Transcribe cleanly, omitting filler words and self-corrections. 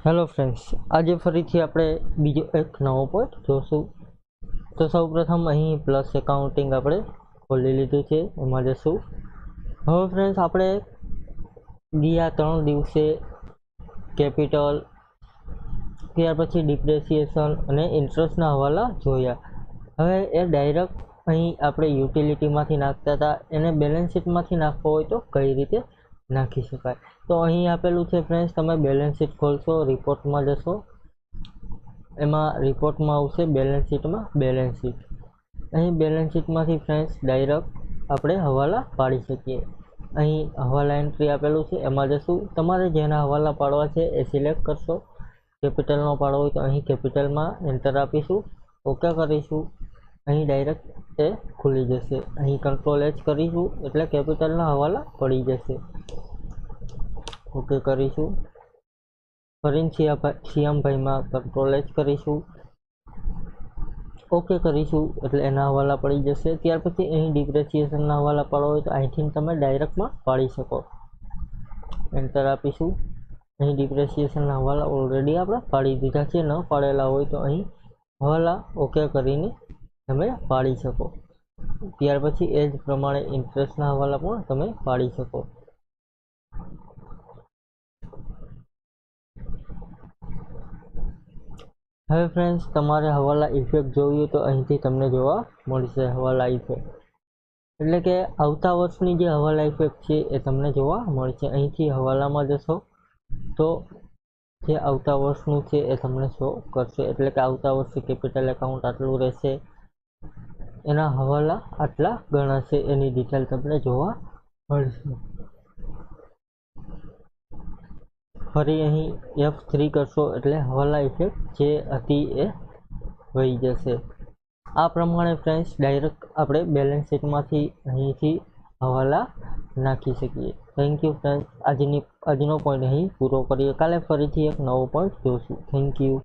Hello friends, આજે ફરીથી આપણે બીજો એક નવો પોઈન્ટ જોશું. તો સૌપ્રથમ અહીં પ્લસ એકાઉન્ટિંગ આપણે ખોલી લીધું છે, એમાં જશું. હવે ફ્રેન્ડ્સ, આપણે ગયા 3 દિવસે કેપિટલ, ત્યાર પછી ડિપ્રેસિએશન અને ઇન્ટરેસ્ટના હવાલા જોયા. હવે એ ડાયરેક્ટ અહીં આપણે યુટિલિટીમાંથી નાખતા હતા, એને બેલેન્સ શીટમાંથી નાખવો હોય તો કઈ રીતે નાખી શકાય. તો અહીં આપેલું છે ફ્રેન્ડ્સ, તમે બેલેન્સ શીટ ખોલશો, રિપોર્ટમાં જશો, એમાં રિપોર્ટમાં આવશે બેલેન્સ શીટમાં બેલેન્સ શીટ. અહીં બેલેન્સ શીટમાંથી ફ્રેન્ડ્સ ડાયરેક્ટ આપણે હવાલા પાડી શકીએ. અહીં હવાલા એન્ટ્રી આપેલું છે, એમાં જશું. તમારે જેના હવાલા પાડવા છે એ સિલેક્ટ કરશો. કેપિટલનો પાડવો હોય તો અહીં કેપિટલમાં એન્ટર આપીશું, ઓકે કરીશું. અહીં ડાયરેક્ટ એ ખુલી જશે. અહીં કંટ્રોલ એચ કરીશું એટલે કેપિટલના હવાલા પડી જશે, ઓકે કરીશું. ફરીથી શ્યામભાઈમાં કંટ્રોલ એચ કરીશું, ઓકે કરીશું એટલે એના હવાલા પડી જશે. ત્યાર પછી અહીં ડિપ્રેસિએશનના હવાલા પાડવા હોય તો અહીંથી તમે ડાયરેક્ટમાં પાડી શકો, એન્ટર આપીશું. અહીં ડિપ્રેસિએશનના હવાલા ઓલરેડી આપણે પાડી દીધા છે, ન પાડેલા હોય તો અહીં હવાલા ઓકે કરીને તમે પાડી શકો. ત્યાર પછી એ જ પ્રમાણે ઇન્ટરેસ્ટના હવાલા પણ તમે પાડી શકો. હવે ફ્રેન્ડ્સ, તમારે હવાલા ઇફેક્ટ જોયું તો અહીંથી તમને જોવા મળશે. હવાલા ઇફેક્ટ એટલે કે આવતા વર્ષની જે હવાલા ઇફેક્ટ છે એ તમને જોવા મળશે. અહીંથી હવાલામાં જશો તો જે આવતા વર્ષનું છે એ તમને શો કરશે. એટલે કે આવતા વર્ષે કેપિટલ એકાઉન્ટ આટલું રહેશે, એના હવાલા આટલા ગણાશે, એની ડિટેલ તમને જોવા મળશે. ફરી અહીં F3 કરશો એટલે હવાલા ઇફેક્ટ જે હતી એ વહી જશે. આ પ્રમાણે ફ્રેન્ડ્સ ડાયરેક્ટ આપણે બેલેન્સ શીટમાંથી અહીંથી હવાલા નાખી શકીએ. Thank you friends. આજનો પોઈન્ટ અહીં પૂરો કરીએ. કાલે ફરીથી એક નવો પોઈન્ટ જોશું. Thank you.